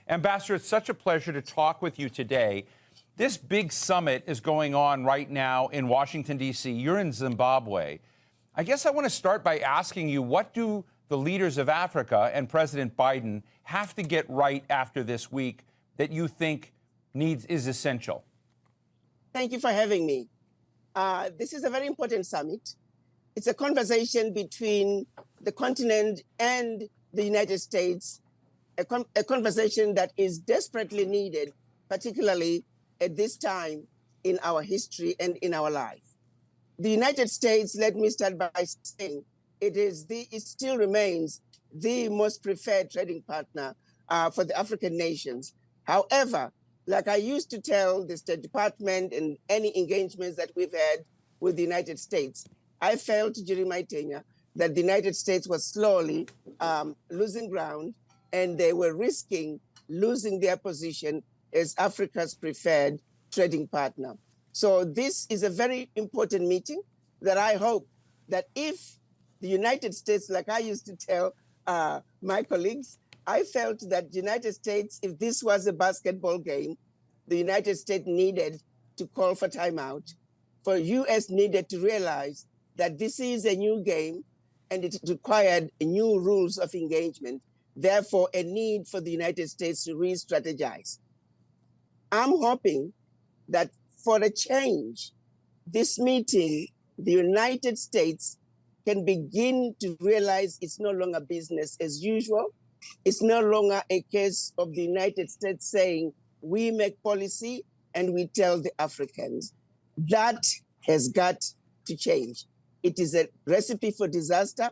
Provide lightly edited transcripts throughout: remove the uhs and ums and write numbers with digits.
Ambassador, it's such a pleasure to talk with you today. This big summit is going on right now in Washington, D.C. You're in Zimbabwe. I guess I want to start by asking you, what do the leaders of Africa and President Biden have to get right after this week that you think is essential? Thank you for having me. This is a very important summit. It's a conversation between the continent and the United States, a conversation that is desperately needed, particularly at this time in our history and in our life. The United States, let me start by saying, it still remains the most preferred trading partner for the African nations. However, like I used to tell the State Department and any engagements that we've had with the United States, I felt during my tenure that the United States was slowly losing ground, and they were risking losing their position as Africa's preferred trading partner. So this is a very important meeting that I hope that if the United States, like I used to tell my colleagues, I felt that the United States, if this was a basketball game, the United States needed to call for timeout. For U.S. needed to realize that this is a new game and it required new rules of engagement, therefore a need for the United States to re-strategize. I'm hoping that for a change, this meeting, the United States can begin to realize it's no longer business as usual. It's no longer a case of the United States saying, we make policy and we tell the Africans. That has got to change. It is a recipe for disaster.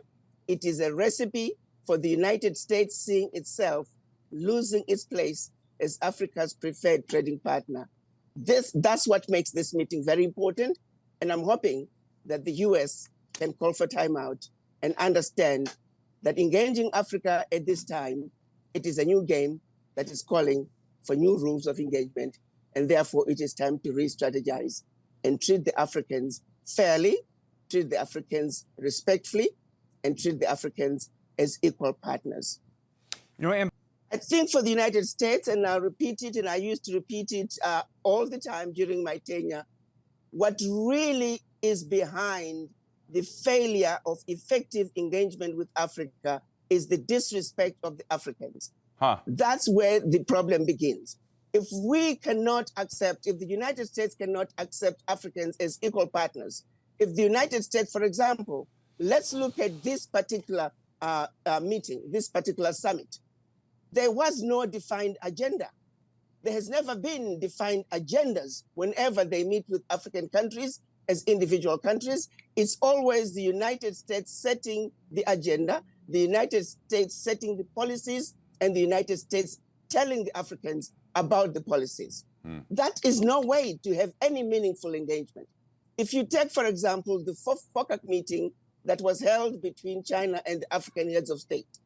It is a recipe for the United States seeing itself losing its place as Africa's preferred trading partner. That's what makes this meeting very important. And I'm hoping that the US can call for timeout and understand that engaging Africa at this time, it is a new game that is calling for new rules of engagement. And therefore, it is time to re-strategize and treat the Africans fairly, treat the Africans respectfully, and treat the Africans as equal partners. I think for the United States, and I'll repeat it, and I used to repeat it all the time during my tenure, what really is behind the failure of effective engagement with Africa is the disrespect of the Africans. That's where the problem begins. If we cannot accept, if the United States cannot accept Africans as equal partners, if the United States, for example, let's look at this particular meeting, this particular summit. There was no defined agenda. There has never been defined agendas whenever they meet with African countries as individual countries. It's always the United States setting the agenda, the United States setting the policies, and the United States telling the Africans about the policies. That is no way to have any meaningful engagement. If you take, for example, the FOCAC meeting that was held between China and the African heads of state,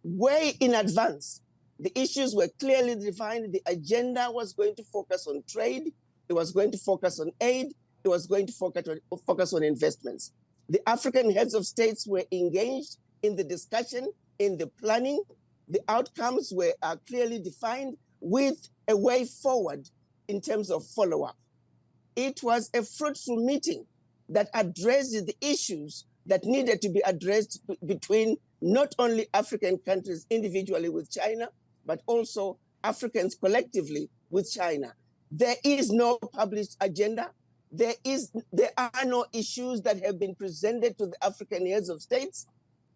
way in advance, the issues were clearly defined. The agenda was going to focus on trade. It was going to focus on aid. It was going to focus on investments. The African heads of states were engaged in the discussion, in the planning. The outcomes were clearly defined with a way forward in terms of follow-up. It was a fruitful meeting that addressed the issues that needed to be addressed between not only African countries individually with China, but also Africans collectively with China. There is no published agenda. There are no issues that have been presented to the African heads of states.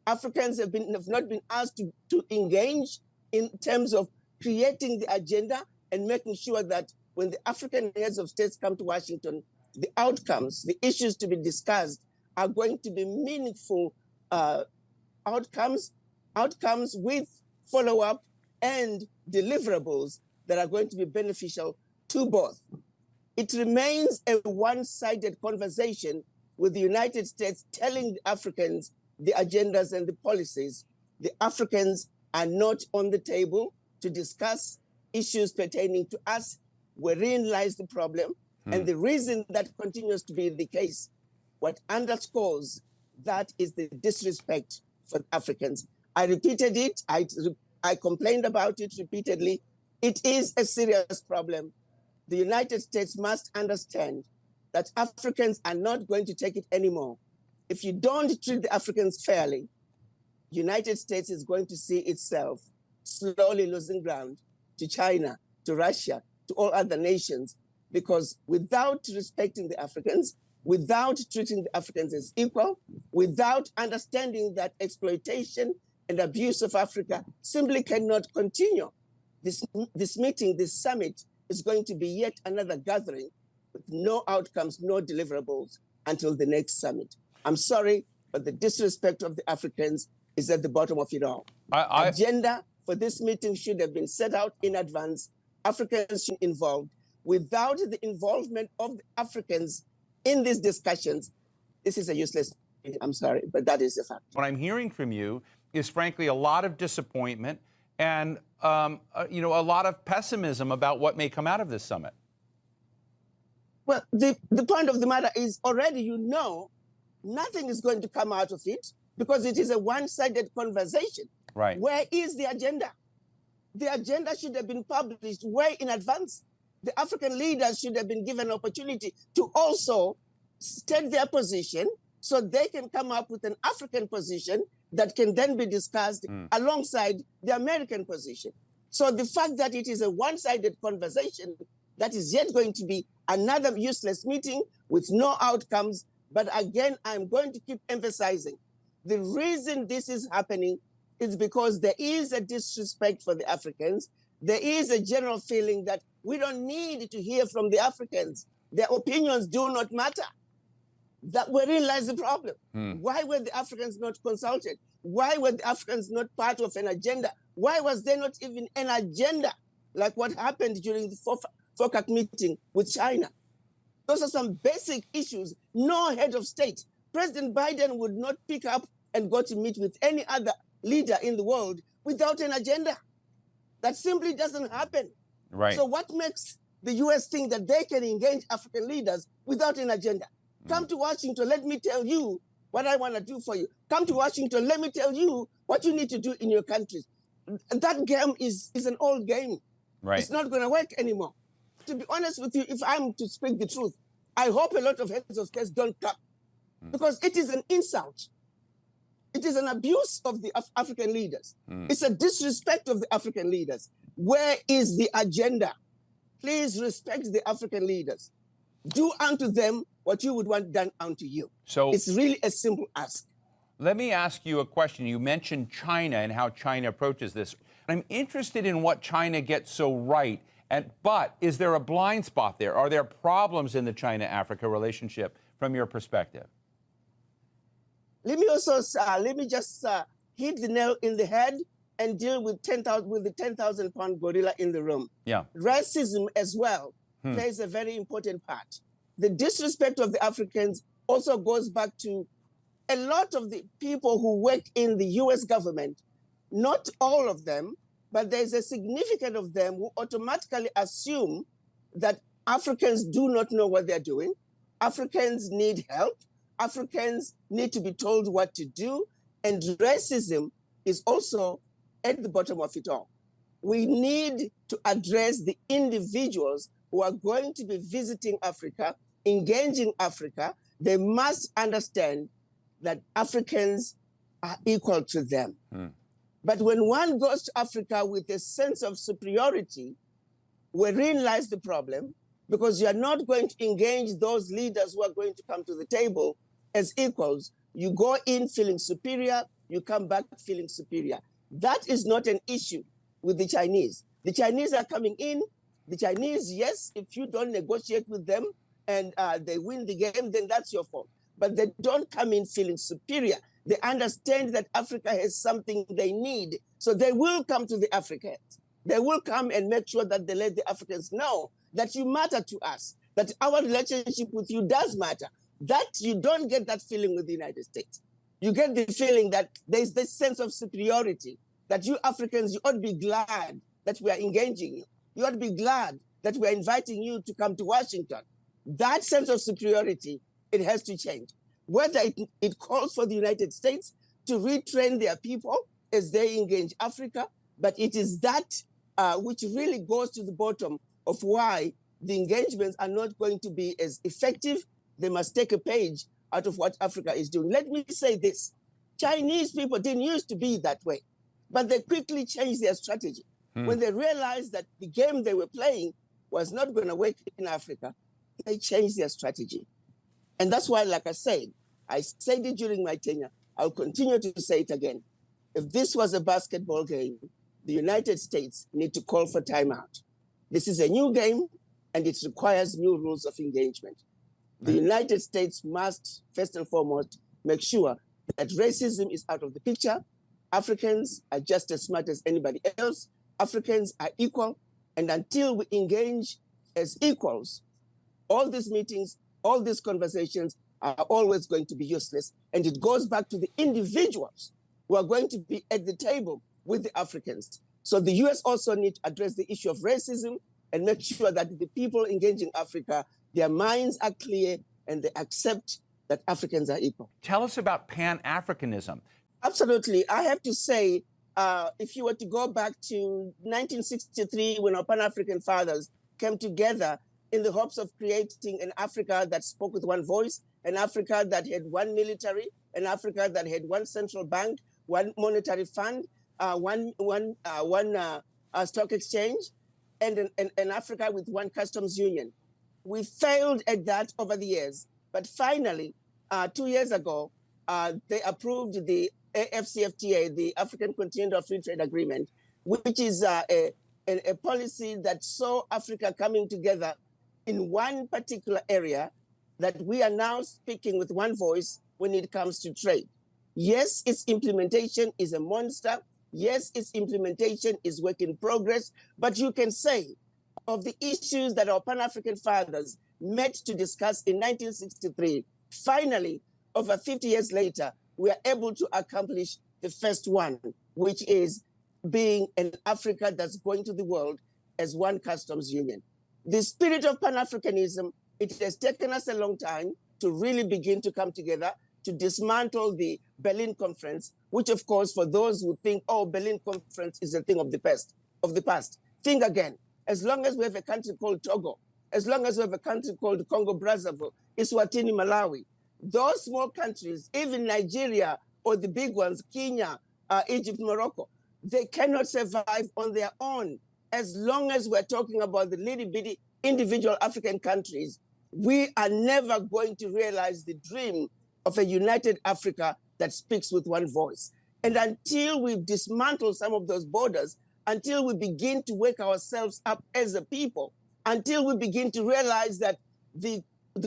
Africans have not been asked to engage in terms of creating the agenda and making sure that when the African heads of states come to Washington, the outcomes, the issues to be discussed are going to be meaningful outcomes with follow-up and deliverables that are going to be beneficial to both. It remains a one-sided conversation with the United States telling the Africans the agendas and the policies. The Africans are not on the table to discuss issues pertaining to us, wherein lies the problem. And the reason that continues to be the case, what underscores that is the disrespect for Africans. I repeated it, I complained about it repeatedly. It is a serious problem. The United States must understand that Africans are not going to take it anymore. If you don't treat the Africans fairly, United States is going to see itself slowly losing ground to China, to Russia, to all other nations, because without respecting the Africans, without treating the Africans as equal, without understanding that exploitation and abuse of Africa simply cannot continue, this meeting, this summit, is going to be yet another gathering with no outcomes, no deliverables until the next summit. I'm sorry, but the disrespect of the Africans is at the bottom of it all. Agenda for this meeting should have been set out in advance. Africans should be involved. Without the involvement of the Africans in these discussions, this is a useless meeting. I'm sorry, but that is the fact. What I'm hearing from you is, frankly, a lot of disappointment and a lot of pessimism about what may come out of this summit. Well, the point of the matter is already nothing is going to come out of it because it is a one-sided conversation. Right. Where is the agenda? The agenda should have been published way in advance. The African leaders should have been given an opportunity to also state their position so they can come up with an African position that can then be discussed alongside the American position. So the fact that it is a one-sided conversation, that is yet going to be another useless meeting with no outcomes. But again, I'm going to keep emphasizing the reason this is happening is because there is a disrespect for the Africans. There is a general feeling that we don't need to hear from the Africans. Their opinions do not matter. Wherein lies the problem. Why were the Africans not consulted? Why were the Africans not part of an agenda? Why was there not even an agenda like what happened during the FOCAC meeting with China? Those are some basic issues. No head of state. President Biden would not pick up and go to meet with any other leader in the world without an agenda. That simply doesn't happen. Right. So what makes the US think that they can engage African leaders without an agenda? Come to Washington, let me tell you what I want to do for you. Come to Washington, let me tell you what you need to do in your countries. That game is an old game. Right. It's not going to work anymore. To be honest with you, if I'm to speak the truth, I hope a lot of heads of states don't come because it is an insult. It is an abuse of the African leaders. It's a disrespect of the African leaders. Where is the agenda? Please respect the African leaders. Do unto them what you would want done unto you. So it's really a simple ask. Let me ask you a question. You mentioned China and how China approaches this. I'm interested in what China gets so right. But is there a blind spot there? Are there problems in the China-Africa relationship from your perspective? Let me just hit the nail in the head and deal with the 10,000-pound gorilla in the room. Yeah. Racism as well plays a very important part. The disrespect of the Africans also goes back to a lot of the people who work in the US government, not all of them, but there's a significant of them who automatically assume that Africans do not know what they're doing. Africans need help. Africans need to be told what to do. And racism is also at the bottom of it all. We need to address the individuals who are going to be visiting Africa, engaging Africa. They must understand that Africans are equal to them. But when one goes to Africa with a sense of superiority, wherein lies the problem, because you're not going to engage those leaders who are going to come to the table as equals. You go in feeling superior, you come back feeling superior. That is not an issue with the Chinese. The Chinese are coming in. The Chinese, yes, if you don't negotiate with them and they win the game, then that's your fault. But they don't come in feeling superior. They understand that Africa has something they need. So they will come to the Africans. They will come and make sure that they let the Africans know that you matter to us, that our relationship with you does matter. That you don't get that feeling with the United States. You get the feeling that there's this sense of superiority, that you Africans, you ought to be glad that we are engaging you. You ought to be glad that we are inviting you to come to Washington. That sense of superiority, it has to change. Whether it calls for the United States to retrain their people as they engage Africa, but it is that which really goes to the bottom of why the engagements are not going to be as effective. They must take a page out of what Africa is doing. Let me say this. Chinese people didn't used to be that way, but they quickly changed their strategy. When they realized that the game they were playing was not going to work in Africa, they changed their strategy. And that's why, like I said it during my tenure, I'll continue to say it again. If this was a basketball game, the United States need to call for timeout. This is a new game, and it requires new rules of engagement. The United States must, first and foremost, make sure that racism is out of the picture. Africans are just as smart as anybody else. Africans are equal. And until we engage as equals, all these meetings, all these conversations are always going to be useless. And it goes back to the individuals who are going to be at the table with the Africans. So the US also need to address the issue of racism and make sure that the people engaging Africa, their minds are clear and they accept that Africans are equal. Tell us about Pan-Africanism. Absolutely. I have to say, if you were to go back to 1963, when our Pan-African fathers came together in the hopes of creating an Africa that spoke with one voice, an Africa that had one military, an Africa that had one central bank, one monetary fund, one stock exchange, and an Africa with one customs union. We failed at that over the years, but finally, 2 years ago, they approved the AfCFTA, the African Continental Free Trade Agreement, which is a policy that saw Africa coming together in one particular area, that we are now speaking with one voice when it comes to trade. Yes, its implementation is a monster. Yes, its implementation is work in progress, but you can say of the issues that our Pan-African fathers met to discuss in 1963, finally, over 50 years later, we are able to accomplish the first one, which is being an Africa that's going to the world as one customs union. The spirit of Pan-Africanism, it has taken us a long time to really begin to come together, to dismantle the Berlin Conference, which of course, for those who think, oh, Berlin Conference is a thing of the past, think again. As long as we have a country called Togo, as long as we have a country called Congo-Brazzaville, Eswatini, Malawi, those small countries, even Nigeria or the big ones, Kenya, Egypt, Morocco, they cannot survive on their own. As long as we're talking about the little-bitty individual African countries, we are never going to realize the dream of a united Africa that speaks with one voice. And until we dismantle some of those borders, until we begin to wake ourselves up as a people, until we begin to realize that the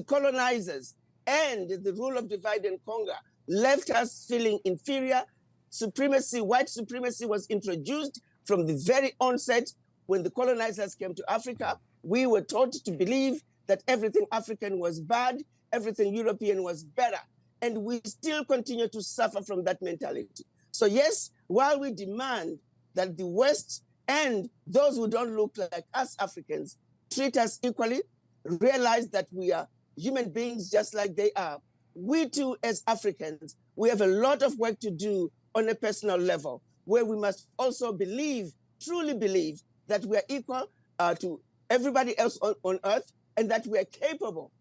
colonizers and the rule of divide and conquer left us feeling inferior. Supremacy, white supremacy was introduced from the very onset when the colonizers came to Africa. We were taught to believe that everything African was bad, everything European was better. And we still continue to suffer from that mentality. So yes, while we demand that the West and those who don't look like us Africans treat us equally, realize that we are human beings just like they are, we too, as Africans, we have a lot of work to do on a personal level, where we must also believe, truly believe, that we are equal to everybody else on earth, and that we are capable.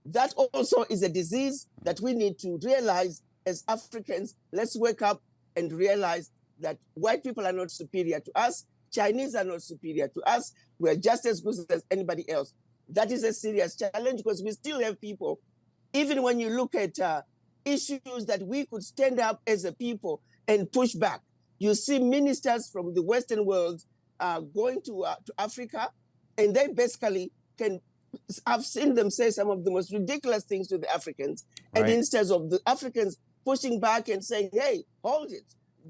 That also is a disease that we need to realize as Africans. Let's wake up and realize that white people are not superior to us, Chinese are not superior to us, we are just as good as anybody else. That is a serious challenge, because we still have people, even when you look at issues that we could stand up as a people and push back. You see ministers from the Western world going to Africa, and they basically can, I've seen them say some of the most ridiculous things to the Africans. Right. And instead of the Africans pushing back and saying, hey, hold it,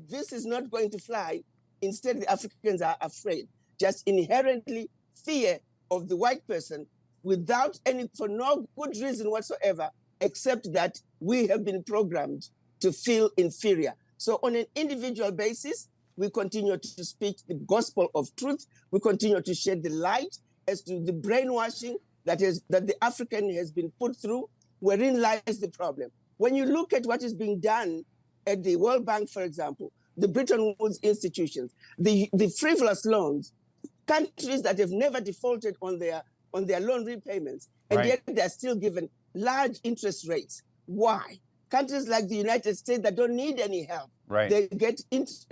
this is not going to fly, instead the Africans are afraid, just inherently fear of the white person, without any, for no good reason whatsoever, except that we have been programmed to feel inferior. So on an individual basis, we continue to speak the gospel of truth. We continue to shed the light as to the brainwashing that the African has been put through, wherein lies the problem. When you look at what is being done at the World Bank, for example, the Bretton Woods institutions, the frivolous loans, countries that have never defaulted on their loan repayments, and Right. yet they're still given large interest rates. Why? Countries like the United States that don't need any help, Right. they get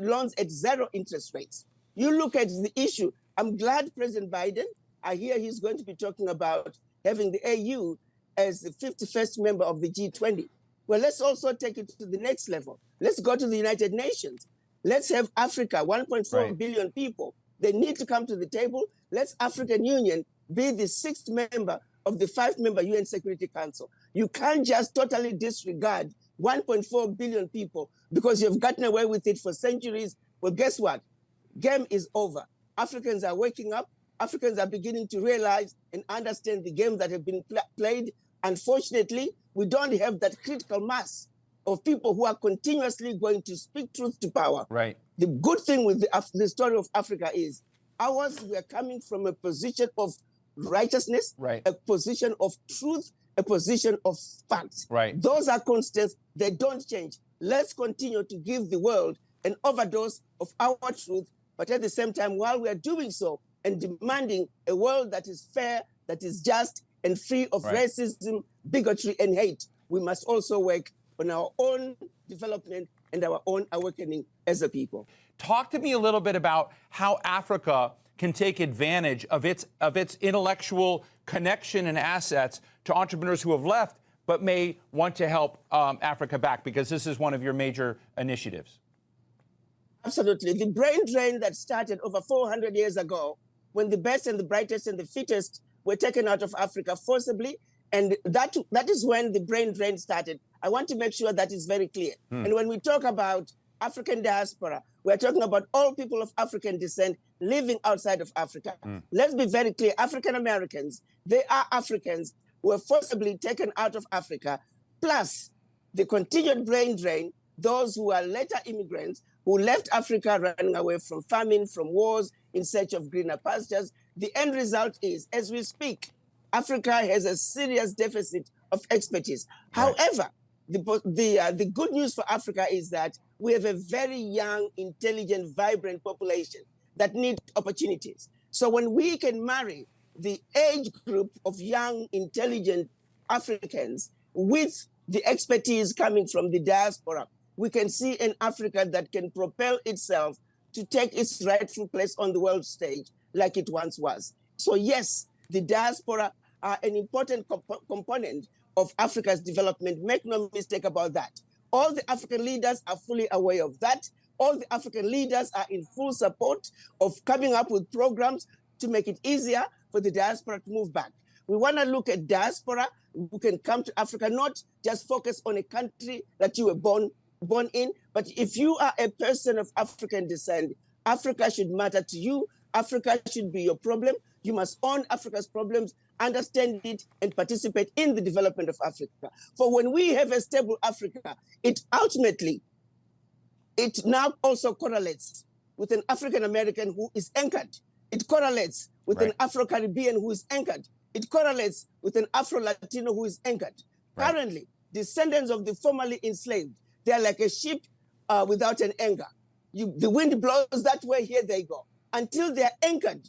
loans at 0 interest rates. You look at the issue. I'm glad President Biden, I hear he's going to be talking about having the AU as the 51st member of the G20. Well, let's also take it to the next level. Let's go to the United Nations. Let's have Africa, 1.4 Right. billion people. They need to come to the table. Let's African Union be the 6th member of the 5-member UN Security Council. You can't just totally disregard 1.4 billion people because you've gotten away with it for centuries. Well, guess what? Game is over. Africans are waking up. Africans are beginning to realize and understand the game that have been played. Unfortunately, we don't have that critical mass of people who are continuously going to speak truth to power. Right. The good thing with the story of Africa is ours were coming from a position of righteousness, Right. a position of truth, a position of facts. Right. Those are constants. They don't change. Let's continue to give the world an overdose of our truth, but at the same time, while we are doing so and demanding a world that is fair, that is just, and free of Right. racism, bigotry, and hate, we must also work on our own development and our own awakening as a people. Talk to me a little bit about how Africa can take advantage of its intellectual connection and assets to entrepreneurs who have left but may want to help Africa back, because this is one of your major initiatives. Absolutely. The brain drain that started over 400 years ago, when the best and the brightest and the fittest were taken out of Africa forcibly, and that is when the brain drain started. I want to make sure that is very clear. And when we talk about African diaspora, we're talking about all people of African descent living outside of Africa. Let's be very clear. African Americans, they are Africans who were forcibly taken out of Africa, plus the continued brain drain, those who are later immigrants who left Africa running away from famine, from wars, in search of greener pastures. The end result is, as we speak, Africa has a serious deficit of expertise. Right. However, the good news for Africa is that we have a very young, intelligent, vibrant population that need opportunities. So when we can marry the age group of young, intelligent Africans with the expertise coming from the diaspora, we can see an Africa that can propel itself to take its rightful place on the world stage like it once was. So yes, the diaspora are an important component of Africa's development. Make no mistake about that. All the African leaders are fully aware of that. All the African leaders are in full support of coming up with programs to make it easier for the diaspora to move back. We want to look at diaspora who can come to Africa, not just focus on a country that you were born in, but if you are a person of African descent, Africa should matter to you. Africa should be your problem. You must own Africa's problems, understand it, and participate in the development of Africa. For when we have a stable Africa, it now also correlates with an African American who is anchored. It correlates with an Afro-Caribbean who is anchored. It correlates with an Afro-Latino who is anchored. Right. Currently, descendants of the formerly enslaved, they are like a ship without an anchor. The wind blows that way, here they go. Until they are anchored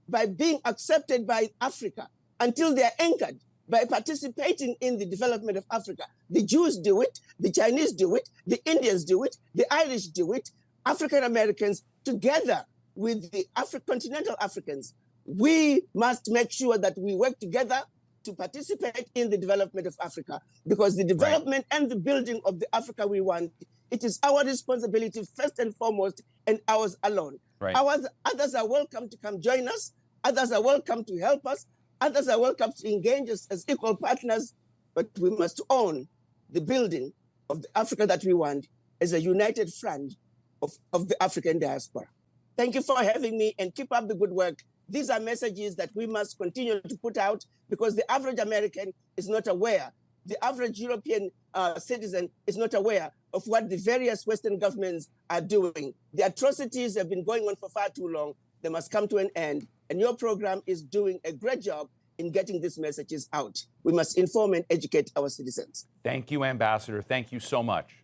by being accepted by Africa, until they are anchored by participating in the development of Africa. The Jews do it, the Chinese do it, the Indians do it, the Irish do it, African Americans, together with the continental Africans, we must make sure that we work together to participate in the development of Africa, because the development and the building of the Africa we want, it is our responsibility first and foremost, and ours alone. Right. Others are welcome to come join us. Others are welcome to help us. Others are welcome to engage us as equal partners, but we must own the building of the Africa that we want as a united front of the African diaspora. Thank you for having me, and keep up the good work. These are messages that we must continue to put out, because the average American is not aware. The average European citizen is not aware of what the various Western governments are doing. The atrocities have been going on for far too long. They must come to an end. And your program is doing a great job in getting these messages out. We must inform and educate our citizens. Thank you, Ambassador. Thank you so much.